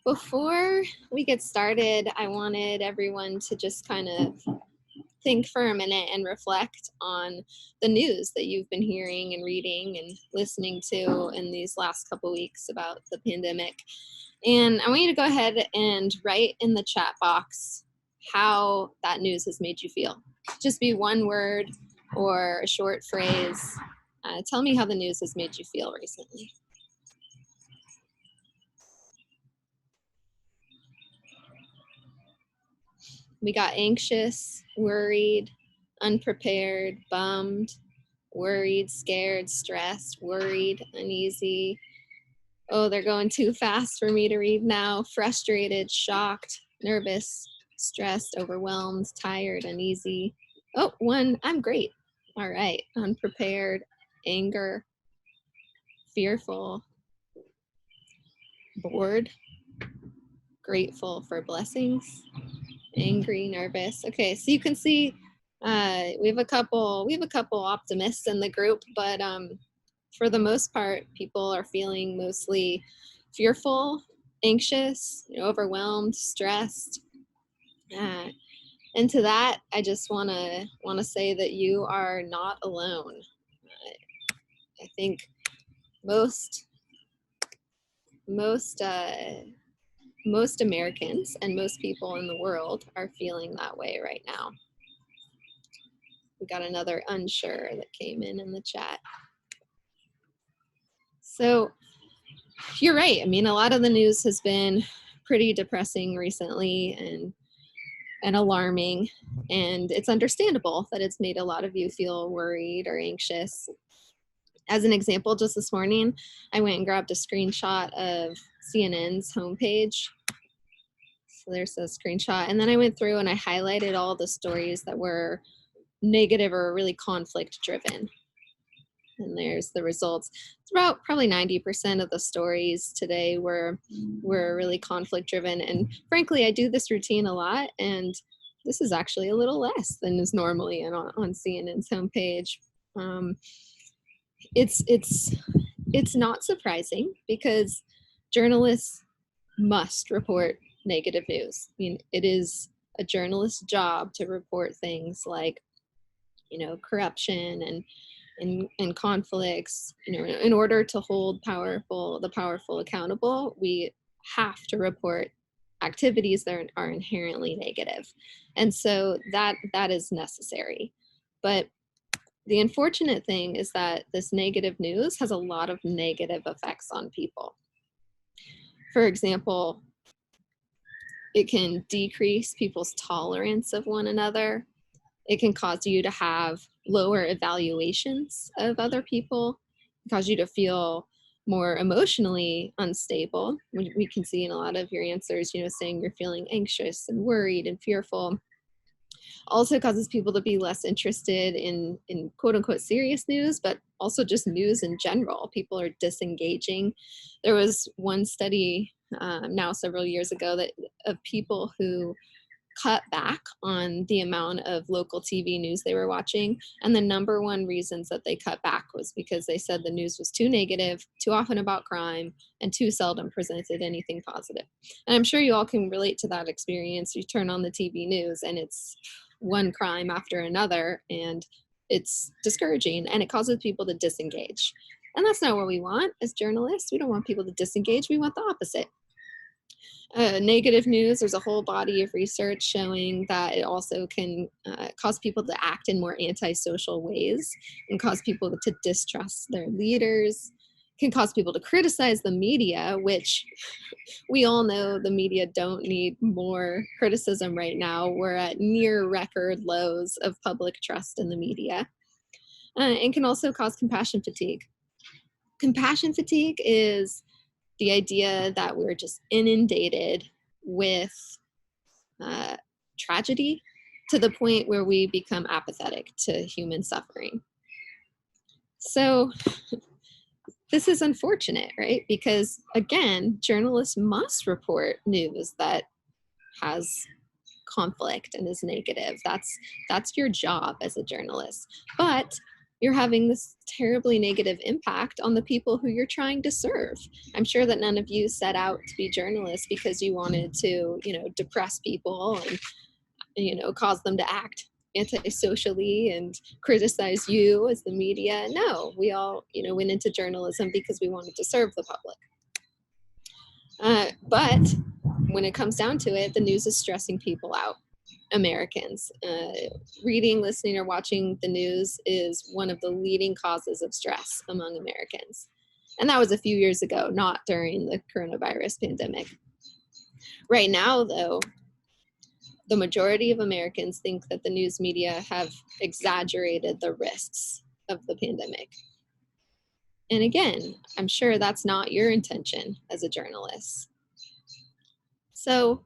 Before we get started, I wanted everyone to just kind of think for a minute and reflect on the news that you've been hearing and reading and listening to in these last couple weeks about the pandemic. And I want you to go ahead and write in the chat box how that news has made you feel. Just be one word or a short phrase. Tell me how the news has made you feel recently. We got anxious, worried, unprepared, bummed, worried, scared, stressed, worried, uneasy. Oh, they're going too fast for me to read now. Frustrated, shocked, nervous, stressed, overwhelmed, tired, uneasy. Oh, one, I'm great. All right, unprepared, anger, fearful, bored, grateful for blessings, angry, nervous. Okay, so you can see we have a couple optimists in the group, but for the most part, people are feeling mostly fearful, anxious, overwhelmed, stressed. And to that, I just want to say that you are not alone. I think most Americans and most people in the world are feeling that way right now. We got another unsure that came in the chat. So you're right. I mean, a lot of the news has been pretty depressing recently and alarming, and it's understandable that it's made a lot of you feel worried or anxious. As an example, just this morning, I went and grabbed a screenshot of CNN's homepage. So there's a screenshot. And then I went through and I highlighted all the stories that were negative or really conflict driven. And there's the results. It's about probably 90% of the stories today were really conflict driven. And frankly, I do this routine a lot, and this is actually a little less than is normally on CNN's homepage. It's not surprising because journalists must report negative news. I mean, it is a journalist's job to report things like, corruption and conflicts. In order to hold the powerful accountable, we have to report activities that are inherently negative. And so that is necessary. But the unfortunate thing is that this negative news has a lot of negative effects on people. For example, it can decrease people's tolerance of one another. It can cause you to have lower evaluations of other people, cause you to feel more emotionally unstable. We can see in a lot of your answers, saying you're feeling anxious and worried and fearful. Also causes people to be less interested in quote unquote serious news, but also just news in general. People are disengaging. There was one study now several years ago of people who cut back on the amount of local TV news they were watching. And the number one reasons that they cut back was because they said the news was too negative, too often about crime, and too seldom presented anything positive. And I'm sure you all can relate to that experience. You turn on the TV news and it's one crime after another, and it's discouraging, and it causes people to disengage. And that's not what we want as journalists. We don't want people to disengage. We want the opposite. Negative news, there's a whole body of research showing that it also can cause people to act in more antisocial ways and cause people to distrust their leaders, can cause people to criticize the media, which we all know the media don't need more criticism right now. We're at near record lows of public trust in the media, and can also cause compassion fatigue. Compassion fatigue is the idea that we're just inundated with tragedy to the point where we become apathetic to human suffering. So this is unfortunate, right? Because again, journalists must report news that has conflict and is negative. That's your job as a journalist. But you're having this terribly negative impact on the people who you're trying to serve. I'm sure that none of you set out to be journalists because you wanted to, depress people and, cause them to act antisocially and criticize you as the media. No, we all, went into journalism because we wanted to serve the public. But when it comes down to it, the news is stressing people out. Americans. Reading, listening, or watching the news is one of the leading causes of stress among Americans. And that was a few years ago, not during the coronavirus pandemic. Right now, though, the majority of Americans think that the news media have exaggerated the risks of the pandemic. And again, I'm sure that's not your intention as a journalist. So,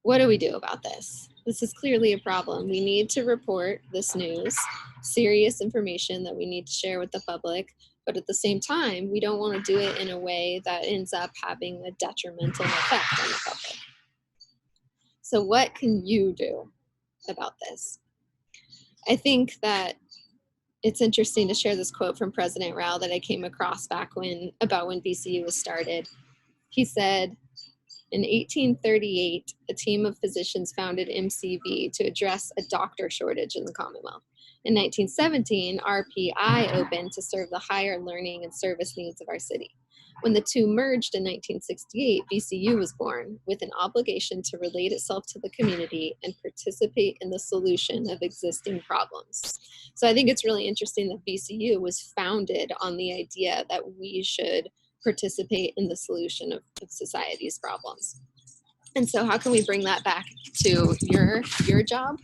what do we do about this? This is clearly a problem. We need to report this news, serious information that we need to share with the public, but at the same time, we don't want to do it in a way that ends up having a detrimental effect on the public. So what can you do about this? I think that it's interesting to share this quote from President Rao that I came across back when VCU was started. He said, in 1838, a team of physicians founded MCV to address a doctor shortage in the Commonwealth. In 1917, RPI opened to serve the higher learning and service needs of our city. When the two merged in 1968, VCU was born with an obligation to relate itself to the community and participate in the solution of existing problems. So I think it's really interesting that VCU was founded on the idea that we should participate in the solution of society's problems. And so how can we bring that back to your job?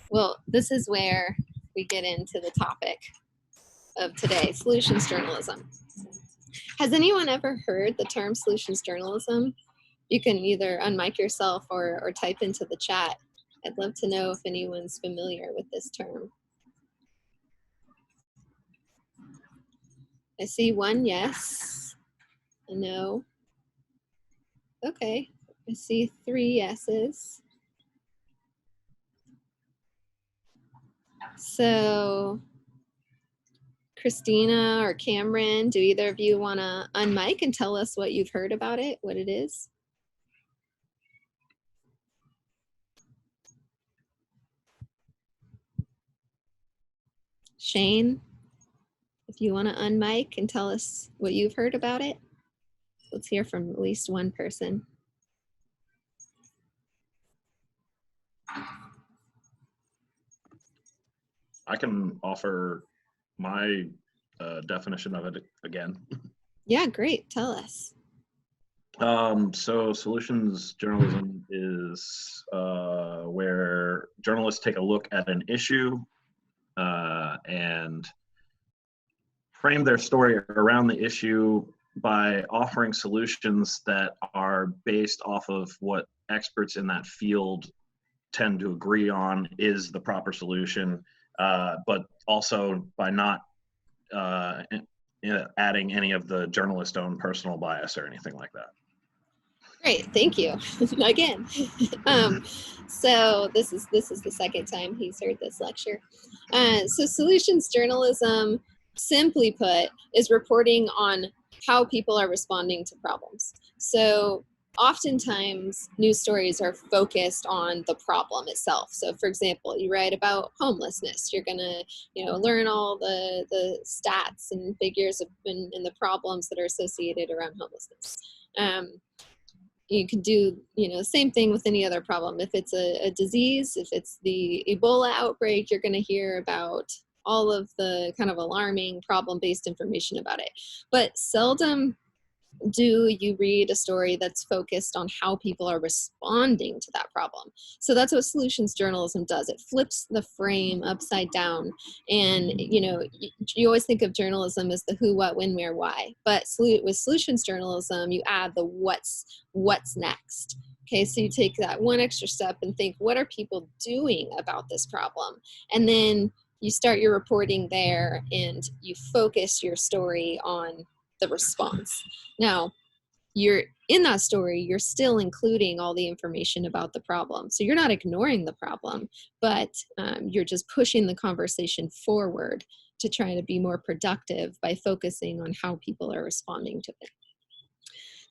Well, this is where we get into the topic of today, solutions journalism. Has anyone ever heard the term solutions journalism? You can either unmic yourself or type into the chat. I'd love to know if anyone's familiar with this term. I see one yes, a no. Okay, I see 3 yeses. So Christina or Cameron, do either of you want to unmic and tell us what you've heard about it, what it is? Shane, if you want to unmic and tell us what you've heard about it. Let's hear from at least one person. I can offer my definition of it again. Yeah, great. Tell us. So solutions journalism is where journalists take a look at an issue and frame their story around the issue by offering solutions that are based off of what experts in that field tend to agree on is the proper solution, but also by not adding any of the journalist's own personal bias or anything like that. Great, thank you. Again. So this is the second time he's heard this lecture. So solutions journalism, simply put, is reporting on how people are responding to problems. So oftentimes news stories are focused on the problem itself. So for example, you write about homelessness, you're gonna learn all the stats and figures and the problems that are associated around homelessness. You can do, same thing with any other problem. If it's a disease, if it's the Ebola outbreak, you're going to hear about all of the kind of alarming problem-based information about it. But seldom do you read a story that's focused on how people are responding to that problem. So that's what solutions journalism does. It flips the frame upside down. And, you always think of journalism as the who, what, when, where, why. But with solutions journalism, you add the what's next. Okay, so you take that one extra step and think, what are people doing about this problem? And then you start your reporting there and you focus your story on the response. Now, you're in that story, you're still including all the information about the problem. So you're not ignoring the problem, but you're just pushing the conversation forward to try to be more productive by focusing on how people are responding to it.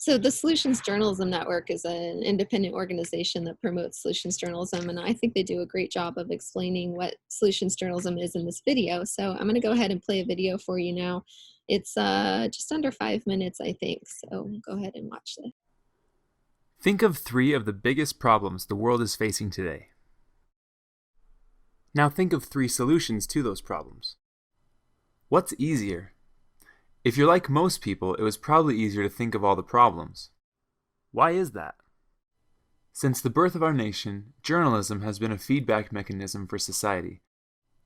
So the Solutions Journalism Network is an independent organization that promotes solutions journalism, and I think they do a great job of explaining what solutions journalism is in this video. So I'm going to go ahead and play a video for you now. It's just under 5 minutes, I think, so go ahead and watch this. Think of 3 of the biggest problems the world is facing today. Now think of 3 solutions to those problems. What's easier? If you're like most people, it was probably easier to think of all the problems. Why is that? Since the birth of our nation, journalism has been a feedback mechanism for society,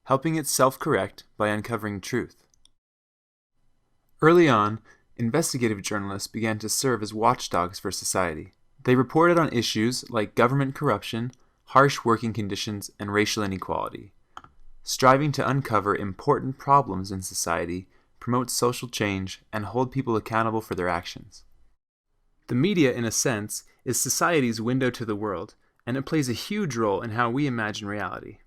helping it self-correct by uncovering truth. Early on, investigative journalists began to serve as watchdogs for society. They reported on issues like government corruption, harsh working conditions, and racial inequality, striving to uncover important problems in society, promote social change, and hold people accountable for their actions. The media, in a sense, is society's window to the world, and it plays a huge role in how we imagine reality.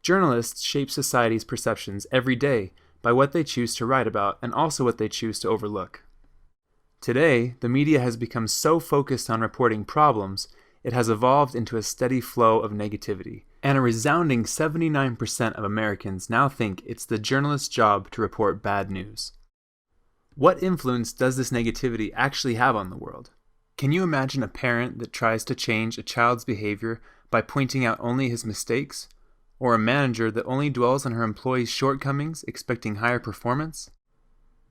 Journalists shape society's perceptions every day by what they choose to write about and also what they choose to overlook. Today, the media has become so focused on reporting problems, it has evolved into a steady flow of negativity, and a resounding 79% of Americans now think it's the journalist's job to report bad news. What influence does this negativity actually have on the world? Can you imagine a parent that tries to change a child's behavior by pointing out only his mistakes? Or a manager that only dwells on her employees' shortcomings, expecting higher performance?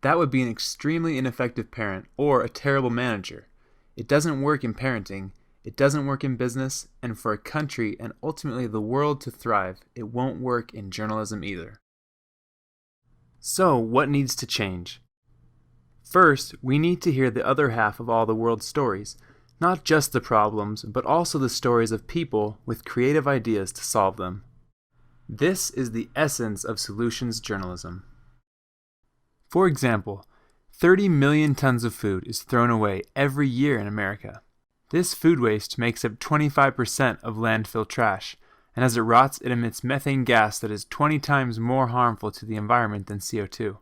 That would be an extremely ineffective parent or a terrible manager. It doesn't work in parenting, it doesn't work in business, and for a country and ultimately the world to thrive, it won't work in journalism either. So, what needs to change? First, we need to hear the other half of all the world's stories, not just the problems, but also the stories of people with creative ideas to solve them. This is the essence of solutions journalism. For example, 30 million tons of food is thrown away every year in America. This food waste makes up 25% of landfill trash, and as it rots, it emits methane gas that is 20 times more harmful to the environment than CO2.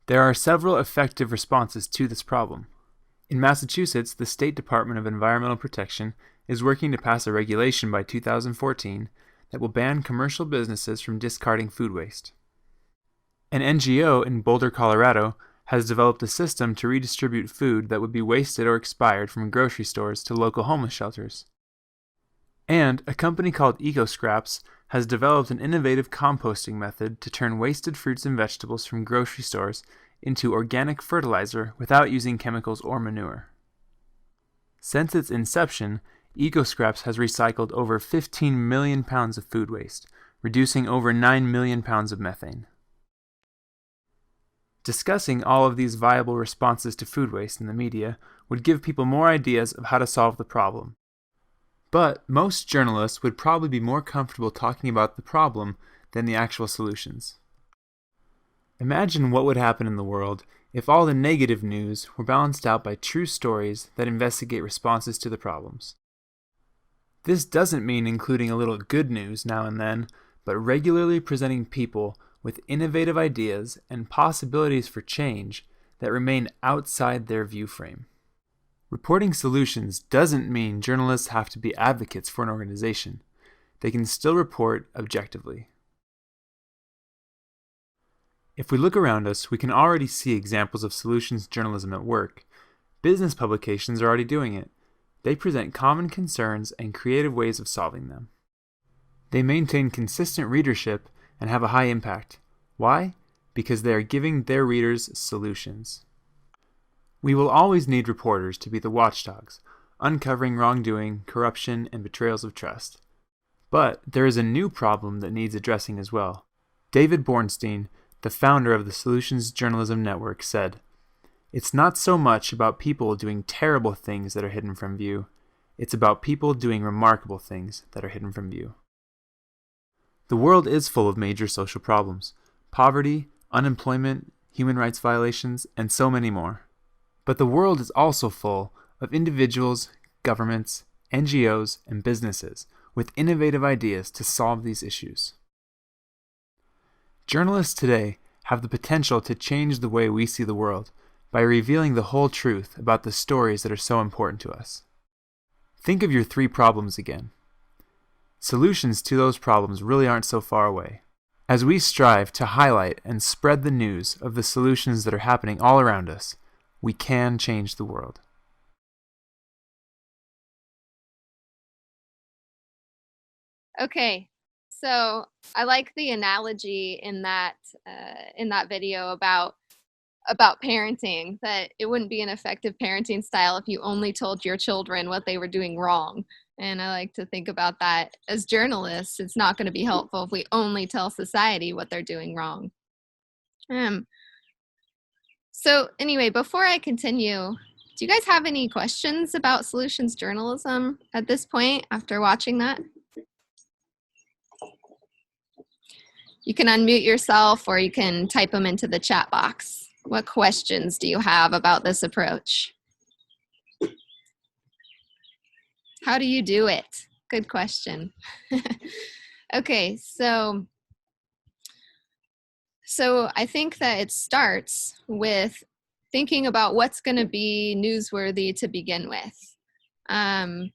There are several effective responses to this problem. In Massachusetts, the State Department of Environmental Protection is working to pass a regulation by 2014 that will ban commercial businesses from discarding food waste. An NGO in Boulder, Colorado, has developed a system to redistribute food that would be wasted or expired from grocery stores to local homeless shelters. And a company called EcoScraps has developed an innovative composting method to turn wasted fruits and vegetables from grocery stores into organic fertilizer without using chemicals or manure. Since its inception, EcoScraps has recycled over 15 million pounds of food waste, reducing over 9 million pounds of methane. Discussing all of these viable responses to food waste in the media would give people more ideas of how to solve the problem. But most journalists would probably be more comfortable talking about the problem than the actual solutions. Imagine what would happen in the world if all the negative news were balanced out by true stories that investigate responses to the problems. This doesn't mean including a little good news now and then, but regularly presenting people with innovative ideas and possibilities for change that remain outside their view frame. Reporting solutions doesn't mean journalists have to be advocates for an organization. They can still report objectively. If we look around us, we can already see examples of solutions journalism at work. Business publications are already doing it. They present common concerns and creative ways of solving them. They maintain consistent readership and have a high impact. Why? Because they are giving their readers solutions. We will always need reporters to be the watchdogs, uncovering wrongdoing, corruption, and betrayals of trust. But there is a new problem that needs addressing as well. David Bornstein, the founder of the Solutions Journalism Network, said, "It's not so much about people doing terrible things that are hidden from view. It's about people doing remarkable things that are hidden from view." The world is full of major social problems: poverty, unemployment, human rights violations, and so many more. But the world is also full of individuals, governments, NGOs, and businesses with innovative ideas to solve these issues. Journalists today have the potential to change the way we see the world by revealing the whole truth about the stories that are so important to us. Think of your 3 problems again. Solutions to those problems really aren't so far away. As we strive to highlight and spread the news of the solutions that are happening all around us, we can change the world. Okay, so I like the analogy in that video about parenting, that it wouldn't be an effective parenting style if you only told your children what they were doing wrong. And I like to think about that as journalists. It's not going to be helpful if we only tell society what they're doing wrong. So anyway, before I continue, do you guys have any questions about solutions journalism at this point after watching that? You can unmute yourself or you can type them into the chat box. What questions do you have about this approach? How do you do it? Good question. Okay, so I think that it starts with thinking about what's going to be newsworthy to begin with. I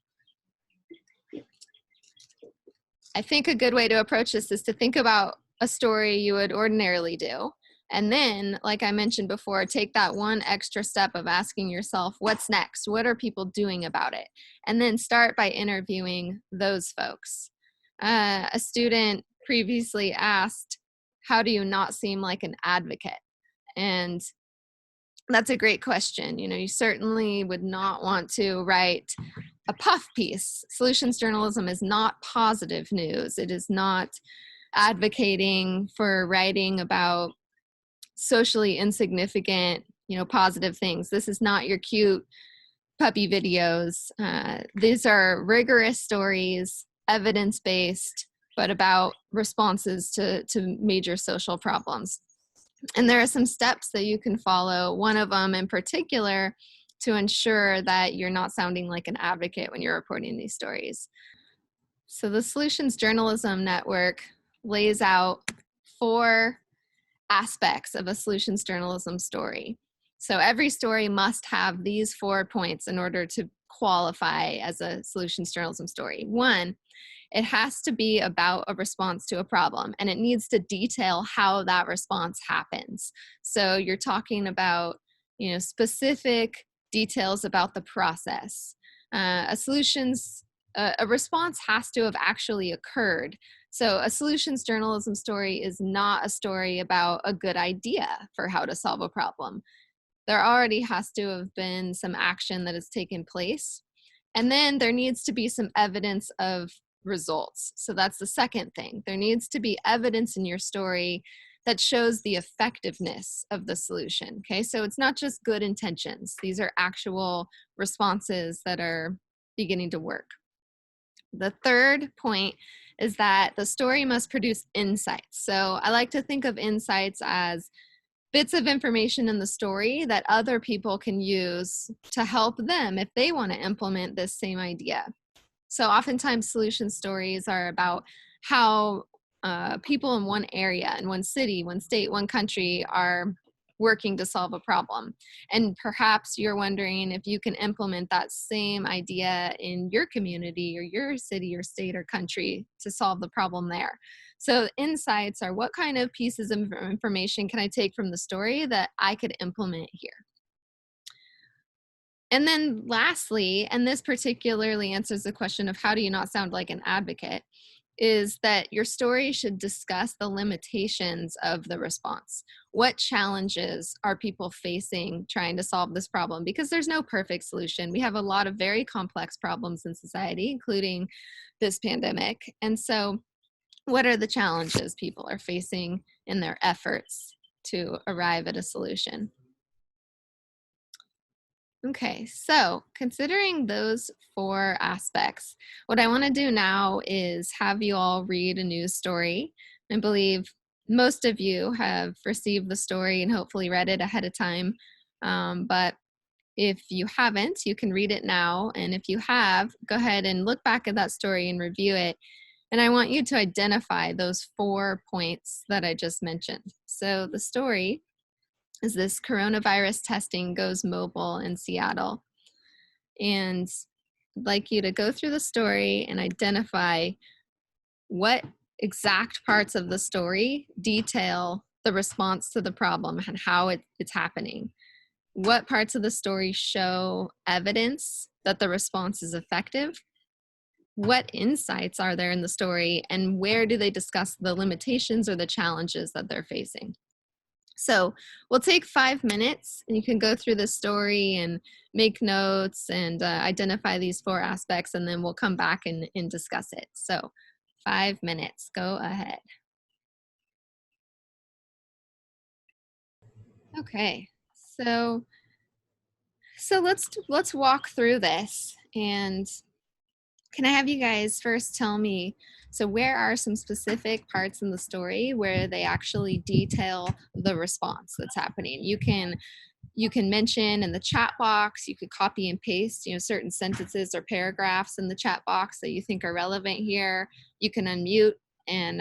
think a good way to approach this is to think about a story you would ordinarily do. And then, like I mentioned before, take that one extra step of asking yourself, what's next? What are people doing about it? And then start by interviewing those folks. A student previously asked, how do you not seem like an advocate? And that's a great question. You know, you certainly would not want to write a puff piece. Solutions journalism is not positive news. It is not advocating for writing about socially insignificant, positive things. This is not your cute puppy videos. These are rigorous stories, evidence-based, but about responses to major social problems. And there are some steps that you can follow, one of them in particular, to ensure that you're not sounding like an advocate when you're reporting these stories. So the Solutions Journalism Network lays out 4 aspects of a solutions journalism story. So every story must have these 4 points in order to qualify as a solutions journalism story. 1, it has to be about a response to a problem, and it needs to detail how that response happens. So you're talking about, specific details about the process. A response has to have actually occurred. So a solutions journalism story is not a story about a good idea for how to solve a problem. There already has to have been some action that has taken place. And then there needs to be some evidence of results. So that's the second thing. There needs to be evidence in your story that shows the effectiveness of the solution. Okay, so it's not just good intentions. These are actual responses that are beginning to work. The third point is that the story must produce insights. So I like to think of insights as bits of information in the story that other people can use to help them if they want to implement this same idea. So oftentimes solution stories are about how people in one area, in one city, one state, one country are working to solve a problem. And perhaps you're wondering if you can implement that same idea in your community or your city or state or country to solve the problem there. So insights are, what kind of pieces of information can I take from the story that I could implement here? And then lastly, and this particularly answers the question of how do you not sound like an advocate, is that your story should discuss the limitations of the response. What challenges are people facing trying to solve this problem? Because there's no perfect solution. We have a lot of very complex problems in society, including this pandemic. And so what are the challenges people are facing in their efforts to arrive at a solution? Okay, so considering those 4 aspects, what I want to do now is have you all read a news story. I believe most of you have received the story and hopefully read it ahead of time, but If you haven't, you can read it now. And if you have, go ahead and look back at that story and review it. And I want you to identify those 4 points that I just mentioned. So the story is this: coronavirus testing goes mobile in Seattle. And I'd like you to go through the story and identify what exact parts of the story detail the response to the problem and how it's happening. What parts of the story show evidence that the response is effective? What insights are there in the story, and where do they discuss the limitations or the challenges that they're facing? So we'll take 5 minutes, and you can go through the story and make notes and identify these 4 aspects, and then we'll come back and discuss it. So 5 minutes, go ahead. Okay, so let's walk through this. And can I have you guys first tell me, so where are some specific parts in the story where they actually detail the response that's happening? You can mention in the chat box, you could copy and paste, certain sentences or paragraphs in the chat box that you think are relevant here. You can unmute and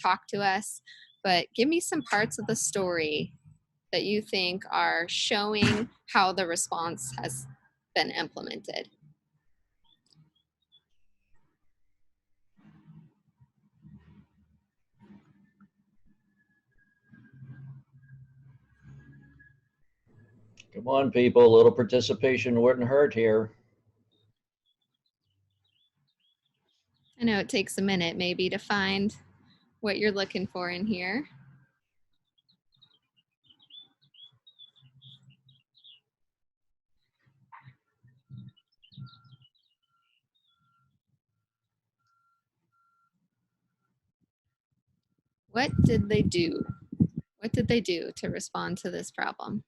talk to us, but give me some parts of the story that you think are showing how the response has been implemented. Come on, people, a little participation wouldn't hurt here. I know it takes a minute maybe to find what you're looking for in here. What did they do? What did they do to respond to this problem?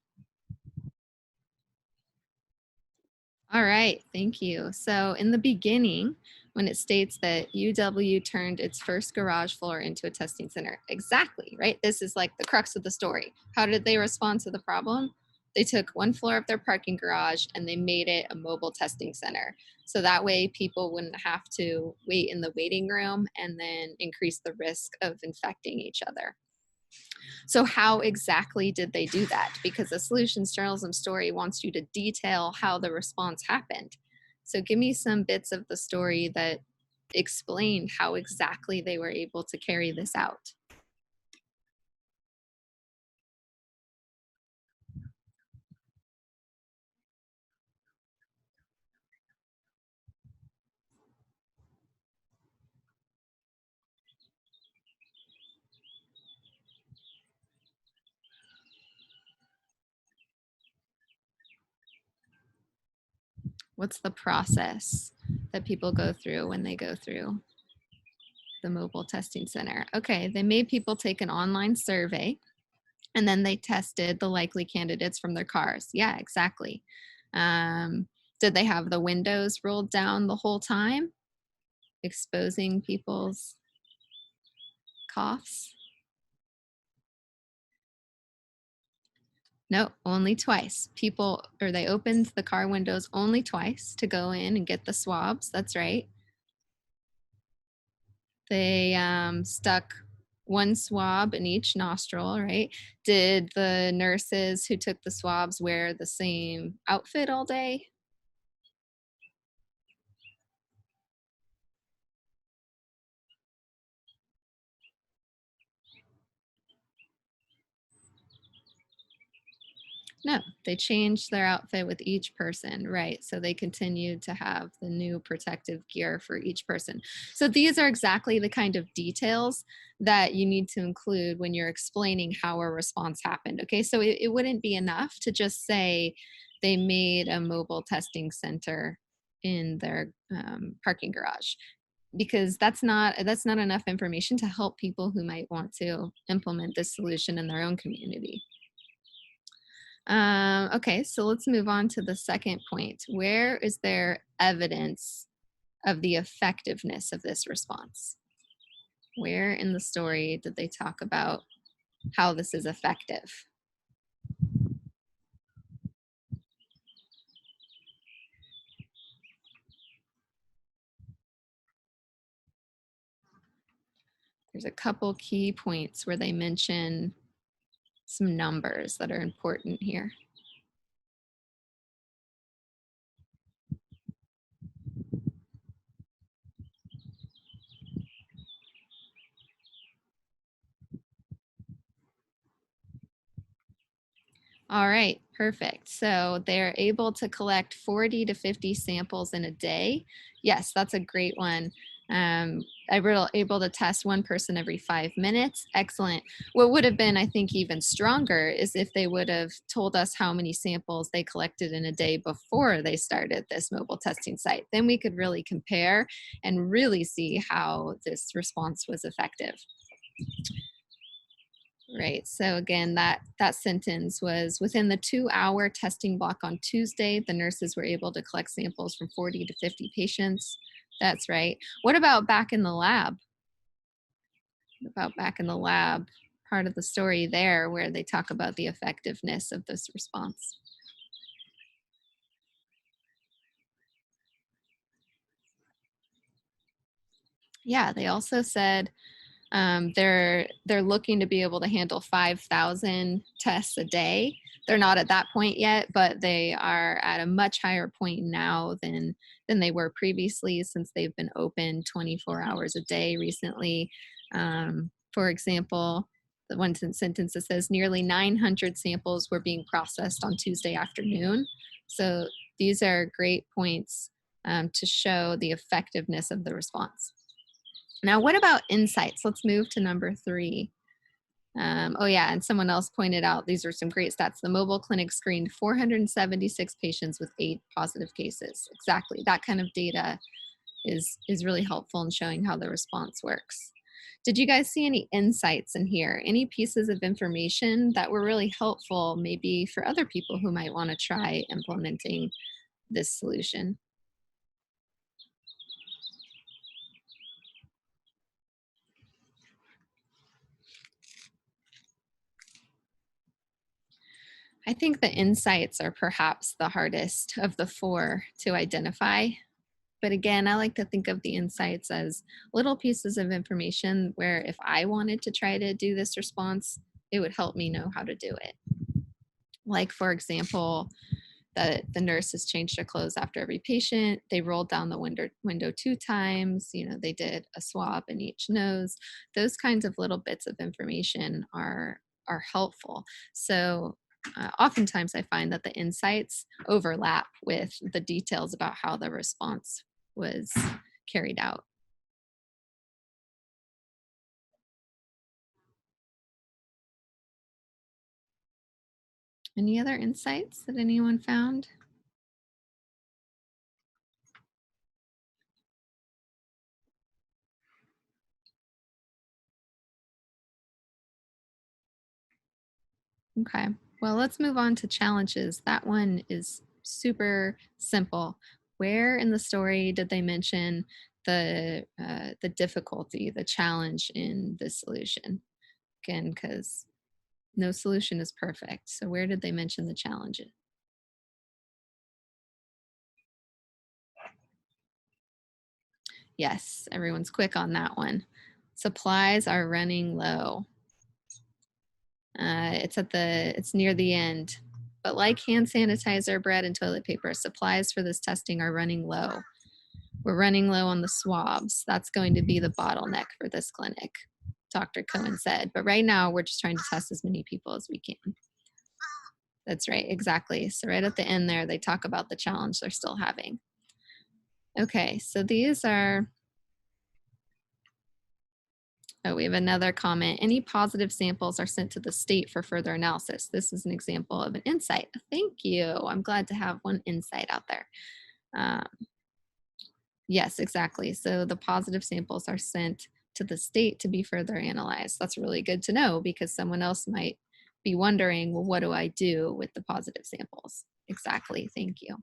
All right, thank you. So in the beginning, when it states that UW turned its first garage floor into a testing center, exactly, right? This is like the crux of the story. How did they respond to the problem? They took 1 floor of their parking garage and they made it a mobile testing center. So that way people wouldn't have to wait in the waiting room and then increase the risk of infecting each other. So how exactly did they do that? Because the solutions journalism story wants you to detail how the response happened. So give me some bits of the story that explained how exactly they were able to carry this out. What's the process that people go through when they go through the mobile testing center? Okay, they made people take an online survey and then they tested the likely candidates from their cars. Yeah, exactly. Did they have the windows rolled down the whole time, exposing people's coughs? No, only twice. They opened the car windows only twice to go in and get the swabs. That's right. They stuck 1 swab in each nostril, right? Did the nurses who took the swabs wear the same outfit all day? No, they changed their outfit with each person, right? So they continued to have the new protective gear for each person. So these are exactly the kind of details that you need to include when you're explaining how a response happened. Okay, so it wouldn't be enough to just say they made a mobile testing center in their parking garage, because that's not enough information to help people who might want to implement this solution in their own community. Okay, so let's move on to the second point. Where is there evidence of the effectiveness of this response? Where in the story did they talk about how this is effective? there's a couple key points where they mention some numbers that are important here. All right, perfect. So they're able to collect 40 to 50 samples in a day. Yes, that's a great one. I were able to test one person every 5 minutes. Excellent. What would have been, I think, even stronger is if they would have told us how many samples they collected in a day before they started this mobile testing site. Then we could really compare and really see how this response was effective. Right. So again, that sentence was within the 2-hour testing block on Tuesday, the nurses were able to collect samples from 40 to 50 patients. That's right. What about back in the lab? What about back in the lab? Part of the story there where they talk about the effectiveness of this response. Yeah, they also said they're looking to be able to handle 5,000 tests a day. They're not at that point yet, but they are at a much higher point now than they were previously, since they've been open 24 hours a day recently. For example, the one sentence that says nearly 900 samples were being processed on Tuesday afternoon. So these are great points to show the effectiveness of the response. Now, what about insights? Let's move to number 3. Oh yeah, and someone else pointed out, these are some great stats. The mobile clinic screened 476 patients with 8 positive cases. Exactly, that kind of data is really helpful in showing how the response works. Did you guys see any insights in here? Any pieces of information that were really helpful maybe for other people who might want to try implementing this solution? I think the insights are perhaps the hardest of the 4 to identify. But again, I like to think of the insights as little pieces of information where if I wanted to try to do this response, it would help me know how to do it. Like, for example, the nurses changed their clothes after every patient. They rolled down the window 2 times. They did a swab in each nose. Those kinds of little bits of information are helpful. So oftentimes I find that the insights overlap with the details about how the response was carried out. Any other insights that anyone found? Okay, well, let's move on to challenges. That one is super simple. Where in the story did they mention the difficulty, the challenge in the solution? Again, because no solution is perfect. So where did they mention the challenges? Yes, everyone's quick on that one. Supplies are running low. It's near the end. But like hand sanitizer, bread, and toilet paper, supplies for this testing are running low. We're running low on the swabs. That's going to be the bottleneck for this clinic, Dr. Cohen said. But right now, we're just trying to test as many people as we can. That's right, exactly. So right at the end there, they talk about the challenge they're still having. Okay, so these are, oh, we have another comment. Any positive samples are sent to the state for further analysis. This is an example of an insight. Thank you. I'm glad to have one insight out there. Yes, exactly. So the positive samples are sent to the state to be further analyzed. That's really good to know because someone else might be wondering, well, what do I do with the positive samples? Exactly. Thank you.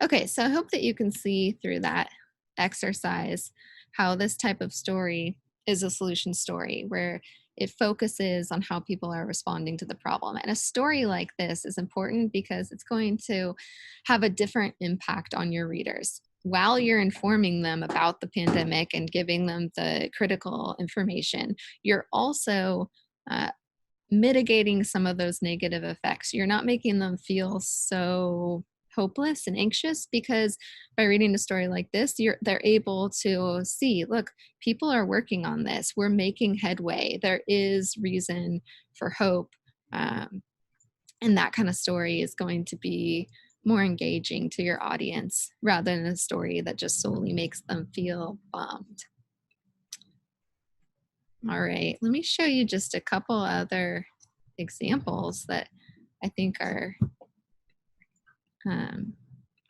Okay, so I hope that you can see through that exercise how this type of story is a solution story where it focuses on how people are responding to the problem. And a story like this is important because it's going to have a different impact on your readers. while you're informing them about the pandemic and giving them the critical information, you're also mitigating some of those negative effects. You're not making them feel so hopeless and anxious, because by reading a story like this, they're able to see, look, people are working on this. We're making headway. There is reason for hope. And that kind of story is going to be more engaging to your audience rather than a story that just solely makes them feel bummed. All right, let me show you just a couple other examples that I think are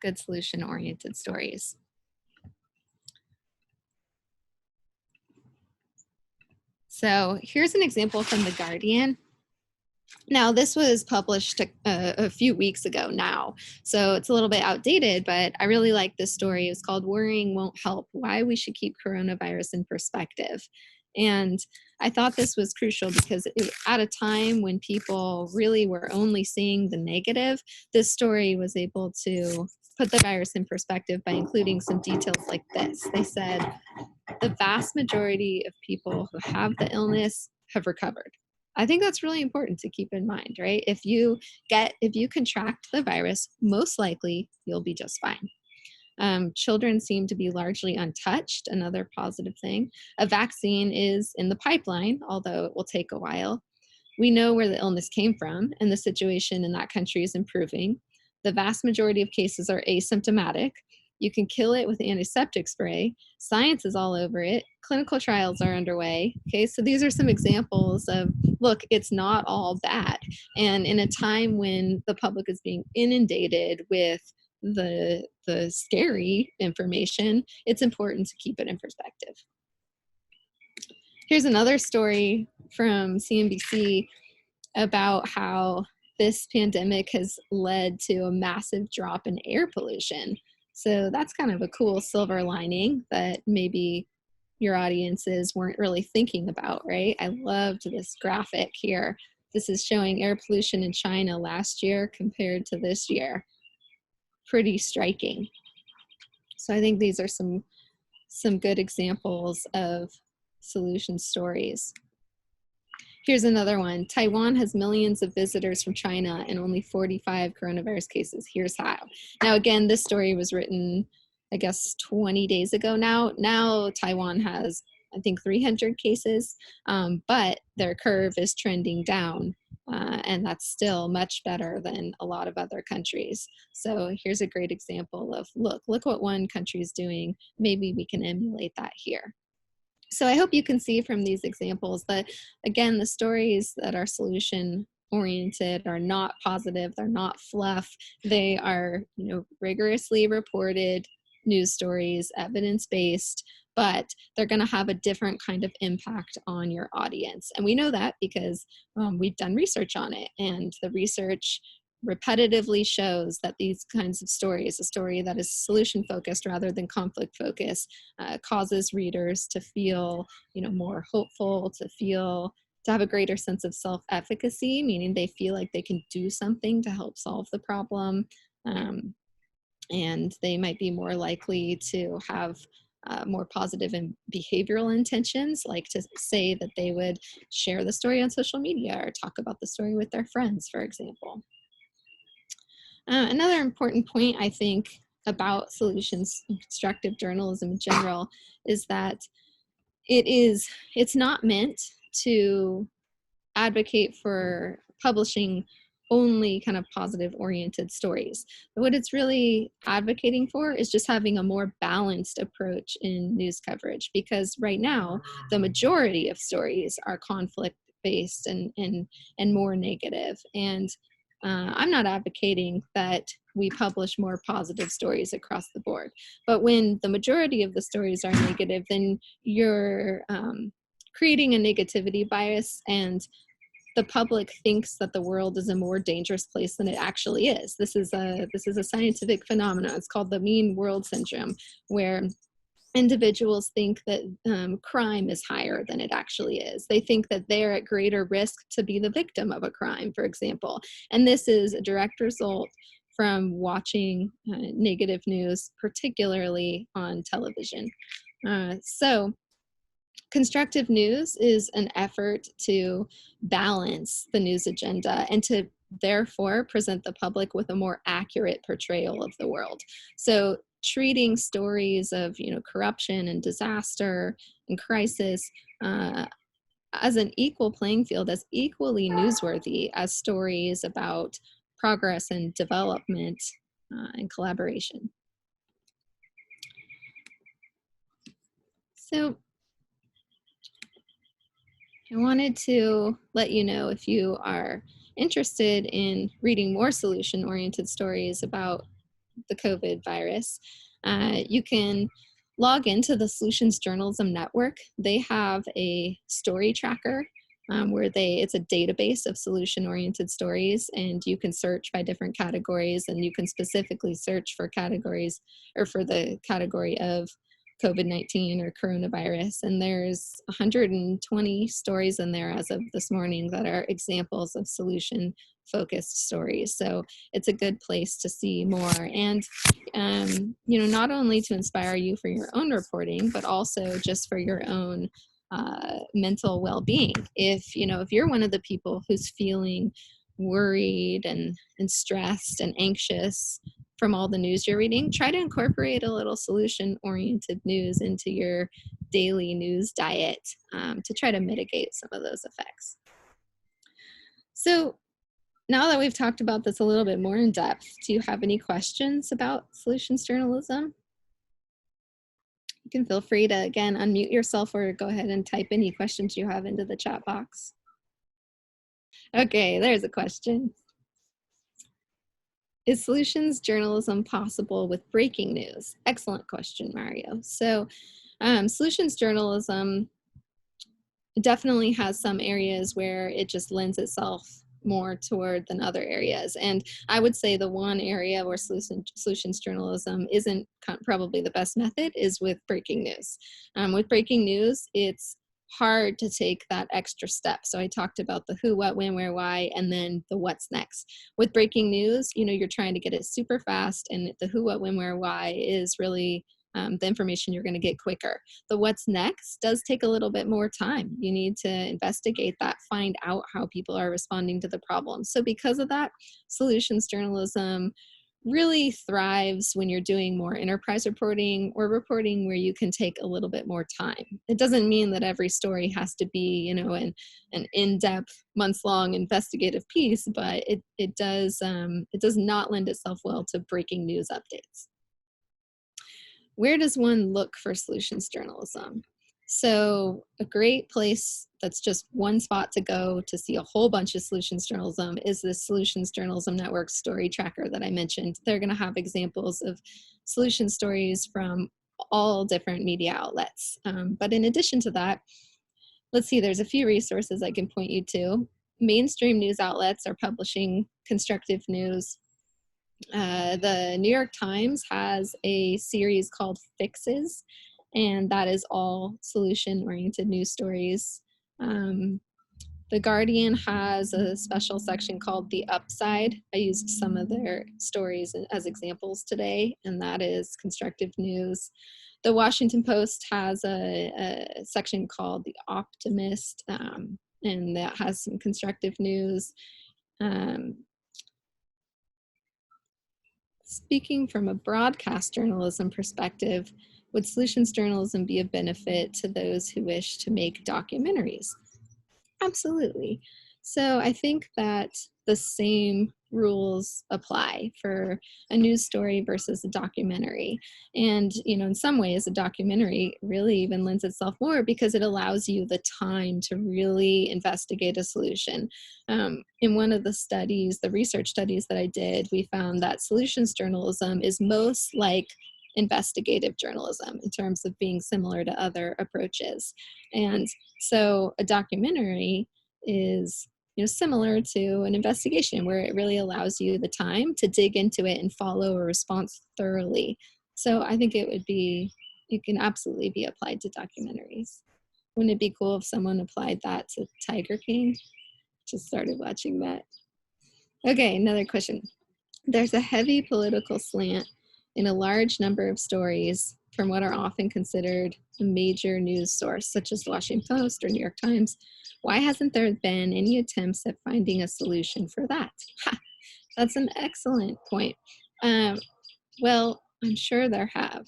good solution-oriented stories. So here's an example from The Guardian. Now, this was published a few weeks ago now, so it's a little bit outdated, but I really like this story. It's called "Worrying Won't Help: Why We Should Keep Coronavirus in Perspective." And I thought this was crucial because at a time when people really were only seeing the negative, this story was able to put the virus in perspective by including some details like this. They said, the vast majority of people who have the illness have recovered. I think that's really important to keep in mind, right? If you contract the virus, most likely you'll be just fine. Children seem to be largely untouched, another positive thing. A vaccine is in the pipeline, although it will take a while. We know where the illness came from, and the situation in that country is improving. The vast majority of cases are asymptomatic. You can kill it with antiseptic spray. Science is all over it. Clinical trials are underway. Okay, so these are some examples of, look, it's not all bad. And in a time when the public is being inundated with the scary information, it's important to keep it in perspective. Here's another story from CNBC about how this pandemic has led to a massive drop in air pollution. So that's kind of a cool silver lining that maybe your audiences weren't really thinking about, right? I loved this graphic here. This is showing air pollution in China last year compared to this year. Pretty striking. So I think these are some good examples of solution stories. Here's another one. Taiwan has millions of visitors from China and only 45 coronavirus cases. Here's how. Now, again, this story was written, I guess, 20 days ago now. Now Taiwan has, I think, 300 cases, but their curve is trending down. And that's still much better than a lot of other countries. So here's a great example of, look what one country is doing. Maybe we can emulate that here. So I hope you can see from these examples that, again, the stories that are solution oriented are not positive, they're not fluff, they are, rigorously reported news stories, evidence-based, but they're going to have a different kind of impact on your audience. And we know that because we've done research on it, and the research repetitively shows that these kinds of stories, a story that is solution focused rather than conflict focused, causes readers to feel, more hopeful, to have a greater sense of self-efficacy, meaning they feel like they can do something to help solve the problem, and they might be more likely to have more positive and behavioral intentions, like to say that they would share the story on social media or talk about the story with their friends, for example. Another important point, I think, about solutions and constructive journalism in general is that it's not meant to advocate for publishing only kind of positive oriented stories. But what it's really advocating for is just having a more balanced approach in news coverage, because right now the majority of stories are conflict based and more negative. And I'm not advocating that we publish more positive stories across the board. But when the majority of the stories are negative, then you're creating a negativity bias, and the public thinks that the world is a more dangerous place than it actually is. This is a scientific phenomenon. It's called the mean world syndrome, where individuals think that crime is higher than it actually is. They think that they're at greater risk to be the victim of a crime, for example. And this is a direct result from watching negative news, particularly on television. So constructive news is an effort to balance the news agenda and to therefore present the public with a more accurate portrayal of the world. So treating stories of corruption and disaster and crisis as an equal playing field, as equally newsworthy as stories about progress and development and collaboration. So I wanted to let you know, if you are interested in reading more solution-oriented stories about the COVID virus, you can log into the Solutions Journalism Network. They have a story tracker where it's a database of solution-oriented stories, and you can search by different categories, and you can specifically search for categories or for the category of COVID-19 or coronavirus. And there's 120 stories in there as of this morning that are examples of solution focused stories. So it's a good place to see more. And, not only to inspire you for your own reporting, but also just for your own mental well-being. If you're one of the people who's feeling worried and stressed and anxious from all the news you're reading, try to incorporate a little solution-oriented news into your daily news diet to try to mitigate some of those effects. So now that we've talked about this a little bit more in depth, do you have any questions about solutions journalism? You can feel free to, again, unmute yourself or go ahead and type any questions you have into the chat box. Okay, there's a question. Is solutions journalism possible with breaking news? Excellent question, Mario. So solutions journalism definitely has some areas where it just lends itself more toward than other areas. And I would say the one area where solutions journalism isn't probably the best method is with breaking news. With breaking news, it's hard to take that extra step. So I talked about the who, what, when, where, why, and then the what's next. With breaking news, you're trying to get it super fast, and the who, what, when, where, why is really the information you're going to get quicker. The what's next does take a little bit more time. You need to investigate that, find out how people are responding to the problem. So because of that, solutions journalism really thrives when you're doing more enterprise reporting or reporting where you can take a little bit more time. It doesn't mean that every story has to be, an in-depth, months-long investigative piece, but it does not lend itself well to breaking news updates. Where does one look for solutions journalism? So a great place that's just one spot to go to see a whole bunch of solutions journalism is the Solutions Journalism Network story tracker that I mentioned. They're going to have examples of solution stories from all different media outlets. But in addition to that, let's see, there's a few resources I can point you to. Mainstream news outlets are publishing constructive news. The New York Times has a series called Fixes, and that is all solution-oriented news stories. The Guardian has a special section called The Upside. I used some of their stories as examples today, and that is constructive news. The Washington Post has a section called The Optimist, and that has some constructive news. Speaking from a broadcast journalism perspective, would solutions journalism be of benefit to those who wish to make documentaries? Absolutely. So I think that the same rules apply for a news story versus a documentary. And, in some ways, a documentary really even lends itself more because it allows you the time to really investigate a solution. In one of the studies, the research studies that I did, we found that solutions journalism is most like investigative journalism in terms of being similar to other approaches. And so a documentary is similar to an investigation where it really allows you the time to dig into it and follow a response thoroughly. So I think it can absolutely be applied to documentaries. Wouldn't it be cool if someone applied that to Tiger King? Just started watching that. Okay, another question. there's a heavy political slant in a large number of stories from what are often considered a major news source, such as the Washington Post or New York Times. Why hasn't there been any attempts at finding a solution for that? Ha, that's an excellent point. Well, I'm sure there have.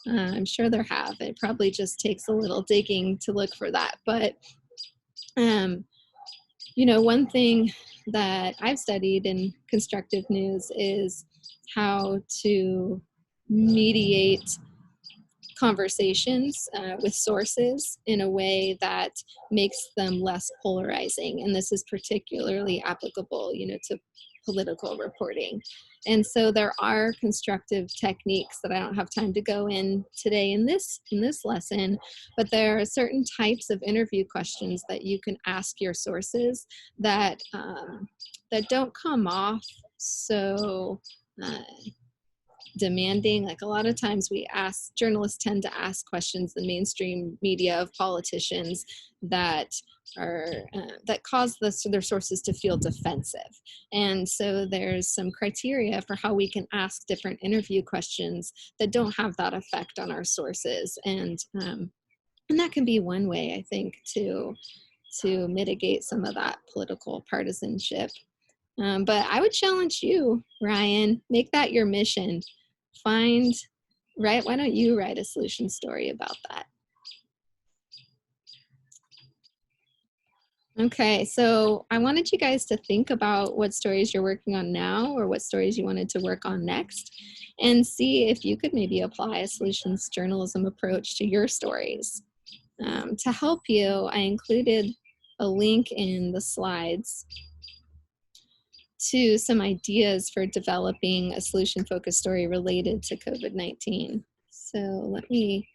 I'm sure there have. It probably just takes a little digging to look for that. But, one thing that I've studied in constructive news is how to mediate conversations with sources in a way that makes them less polarizing. And this is particularly applicable, to political reporting. And so there are constructive techniques that I don't have time to go in today in this lesson, but there are certain types of interview questions that you can ask your sources that that don't come off so demanding. Like, a lot of times journalists tend to ask questions in mainstream media of politicians that cause their sources to feel defensive. And so there's some criteria for how we can ask different interview questions that don't have that effect on our sources. And that can be one way, I think, to mitigate some of that political partisanship. But I would challenge you, Ryan, make that your mission. Why don't you write a solution story about that? Okay, so I wanted you guys to think about what stories you're working on now or what stories you wanted to work on next, and see if you could maybe apply a solutions journalism approach to your stories. To help you, I included a link in the slides to some ideas for developing a solution-focused story related to COVID-19. So let me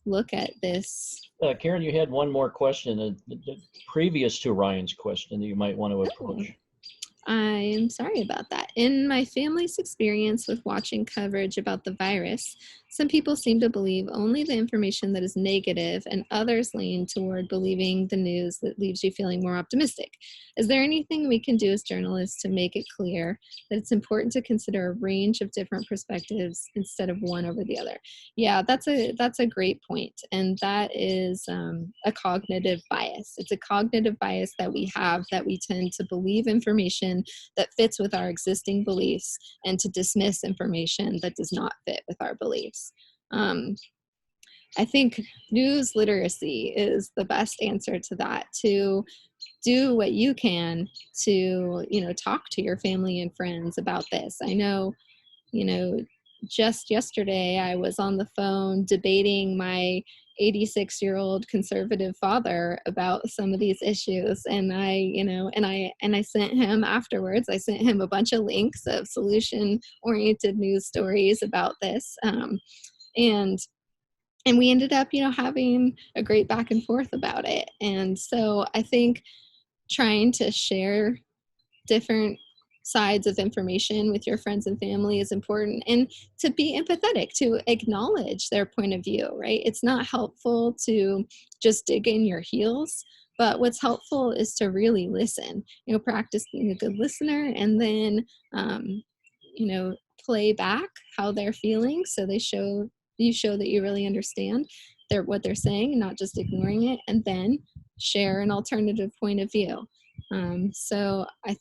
look at this. Karen, you had one more question previous to Ryan's question that you might want to approach. I'm sorry about that. In my family's experience with watching coverage about the virus, some people seem to believe only the information that is negative, and others lean toward believing the news that leaves you feeling more optimistic. Is there anything we can do as journalists to make it clear that it's important to consider a range of different perspectives instead of one over the other? Yeah, that's a great point. And that is a cognitive bias. It's a cognitive bias that we have, that we tend to believe information that fits with our existing beliefs and to dismiss information that does not fit with our beliefs. I think news literacy is the best answer to that, to do what you can to, talk to your family and friends about this. I know, just yesterday I was on the phone debating my 86-year-old conservative father about some of these issues, and I sent him afterwards. I sent him a bunch of links of solution-oriented news stories about this, and we ended up, having a great back and forth about it. And so I think trying to share different sides of information with your friends and family is important, and to be empathetic, to acknowledge their point of view, right? It's not helpful to just dig in your heels, but what's helpful is to really listen, practice being a good listener, and then, play back how they're feeling, so you show that you really understand what they're saying and not just ignoring it, and then share an alternative point of view. So I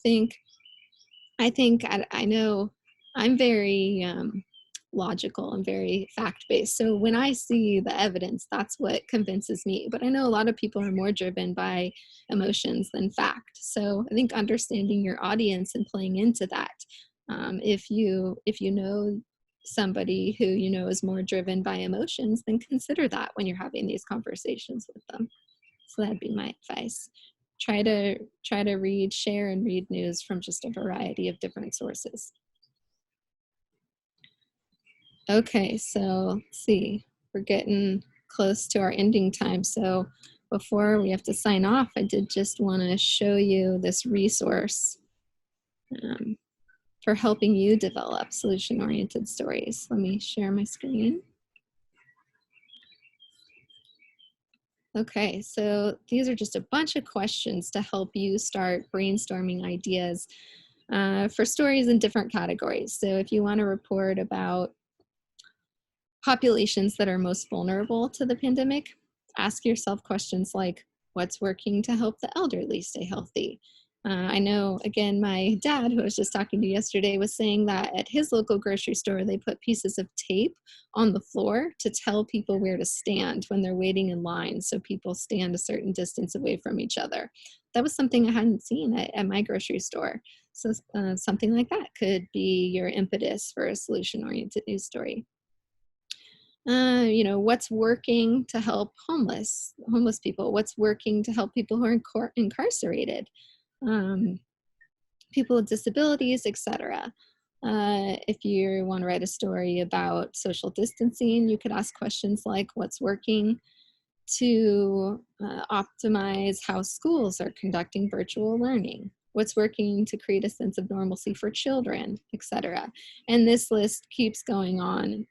know I'm very logical and very fact-based. So when I see the evidence, that's what convinces me. But I know a lot of people are more driven by emotions than fact. So I think understanding your audience and playing into that. If you know somebody who is more driven by emotions, then consider that when you're having these conversations with them. So that'd be my advice. Try to share and read news from just a variety of different sources. Okay, so let's see, we're getting close to our ending time. So before we have to sign off, I did just want to show you this resource for helping you develop solution-oriented stories. Let me share my screen. Okay, so these are just a bunch of questions to help you start brainstorming ideas for stories in different categories. So if you want to report about populations that are most vulnerable to the pandemic, ask yourself questions like, what's working to help the elderly stay healthy? I know, again, my dad, who I was just talking to yesterday, was saying that at his local grocery store, they put pieces of tape on the floor to tell people where to stand when they're waiting in line, so people stand a certain distance away from each other. That was something I hadn't seen at my grocery store. So something like that could be your impetus for a solution-oriented news story. What's working to help homeless people? What's working to help people who are incarcerated? People with disabilities, etc. If you want to write a story about social distancing, you could ask questions like, what's working to optimize how schools are conducting virtual learning? What's working to create a sense of normalcy for children, etc. And this list keeps going on.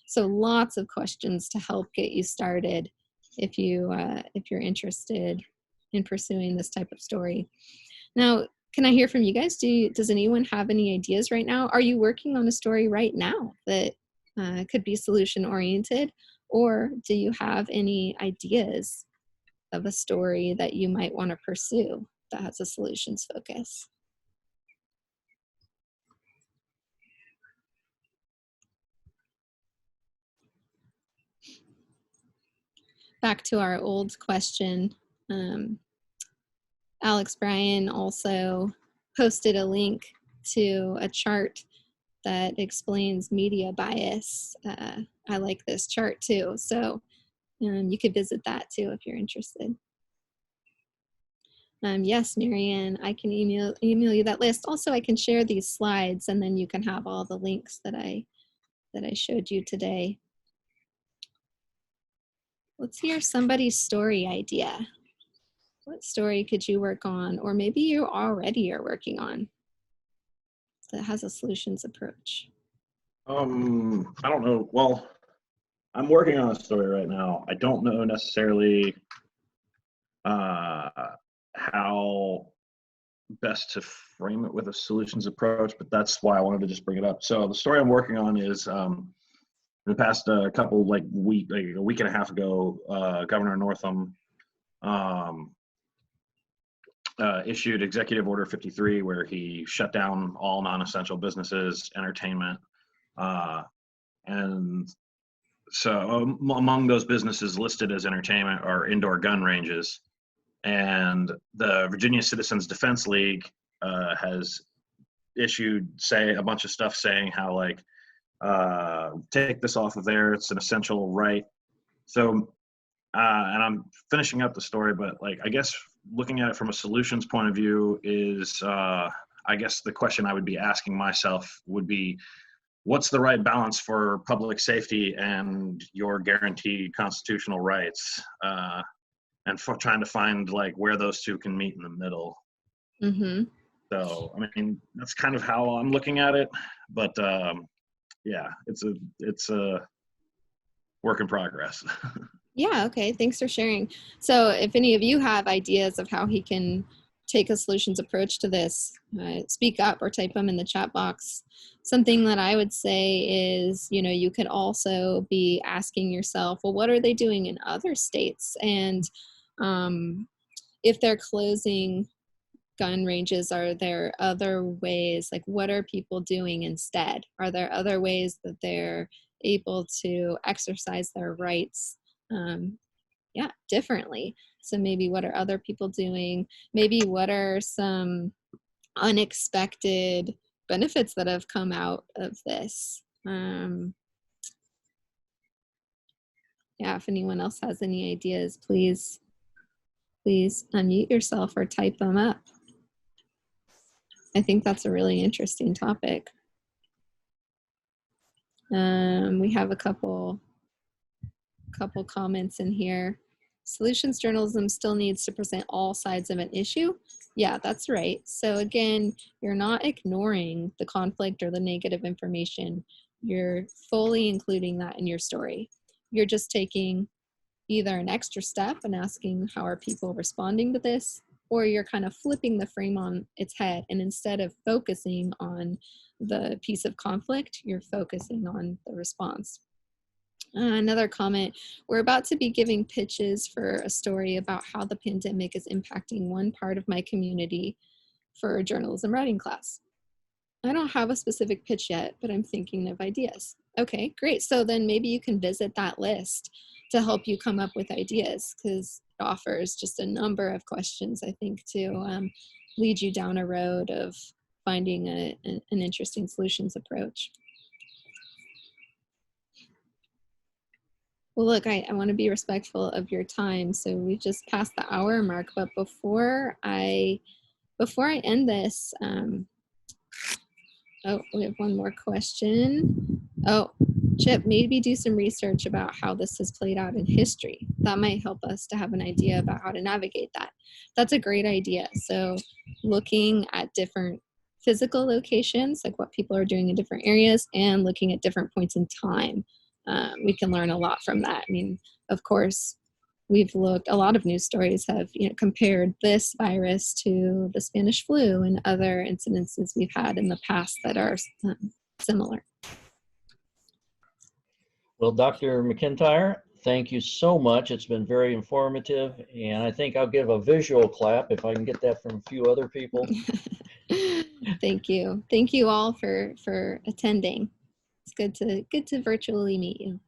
So lots of questions to help get you started if you're interested in pursuing this type of story. Now, can I hear from you guys? Does anyone have any ideas right now? Are you working on a story right now that could be solution oriented? Or do you have any ideas of a story that you might want to pursue that has a solutions focus? Back to our old question, Alex Bryan also posted a link to a chart that explains media bias. I like this chart too, so you could visit that too if you're interested. Yes, Marianne, I can email you that list. Also, I can share these slides, and then you can have all the links that I showed you today. Let's hear somebody's story idea. What story could you work on, or maybe you already are working on, that has a solutions approach? I don't know. Well, I'm working on a story right now. I don't know necessarily how best to frame it with a solutions approach, but that's why I wanted to just bring it up. So the story I'm working on is in the past a week and a half ago, Governor Northam issued Executive Order 53, where he shut down all non-essential businesses, entertainment, and so among those businesses listed as entertainment are indoor gun ranges. And the Virginia Citizens Defense League has issued, a bunch of stuff saying how, take this off of there, it's an essential right. So, and I'm finishing up the story, but I guess looking at it from a solutions point of view is, I guess the question I would be asking myself would be, what's the right balance for public safety and your guaranteed constitutional rights? And for trying to find where those two can meet in the middle. Mm-hmm. So, I mean, that's kind of how I'm looking at it, but yeah, it's a work in progress. Yeah, okay, thanks for sharing. So if any of you have ideas of how he can take a solutions approach to this, speak up or type them in the chat box. Something that I would say is, you could also be asking yourself, well, what are they doing in other states? And if they're closing gun ranges, are there other ways, what are people doing instead? Are there other ways that they're able to exercise their rights differently? So maybe what are other people doing? Maybe what are some unexpected benefits that have come out of this? If anyone else has any ideas, please unmute yourself or type them up. I think that's a really interesting topic. We have a couple comments in here. Solutions journalism still needs to present all sides of an issue. Yeah, that's right. So again, you're not ignoring the conflict or the negative information. You're fully including that in your story. You're just taking either an extra step and asking, how are people responding to this? or you're kind of flipping the frame on its head, and instead of focusing on the piece of conflict, you're focusing on the response. Another comment, we're about to be giving pitches for a story about how the pandemic is impacting one part of my community for a journalism writing class. I don't have a specific pitch yet, but I'm thinking of ideas. Okay, great. So then maybe you can visit that list to help you come up with ideas, because it offers just a number of questions, I think, to lead you down a road of finding an interesting solutions approach. Well, look, I want to be respectful of your time. So we just passed the hour mark, but before I end this, oh, we have one more question. Oh, Chip, maybe do some research about how this has played out in history. That might help us to have an idea about how to navigate that. That's a great idea. So looking at different physical locations, like what people are doing in different areas, and looking at different points in time, we can learn a lot from that. I mean, of course, we've looked, a lot of news stories have compared this virus to the Spanish flu and other incidences we've had in the past that are similar. Well, Dr. McIntyre, thank you so much. It's been very informative, and I think I'll give a visual clap if I can get that from a few other people. Thank you. Thank you all for attending. It's good to virtually meet you.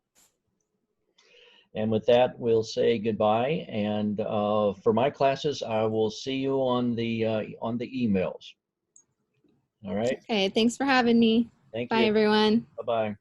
And with that, we'll say goodbye. And for my classes, I will see you on the emails. All right. Okay. Thanks for having me. Thank Bye, you. everyone. Bye-bye.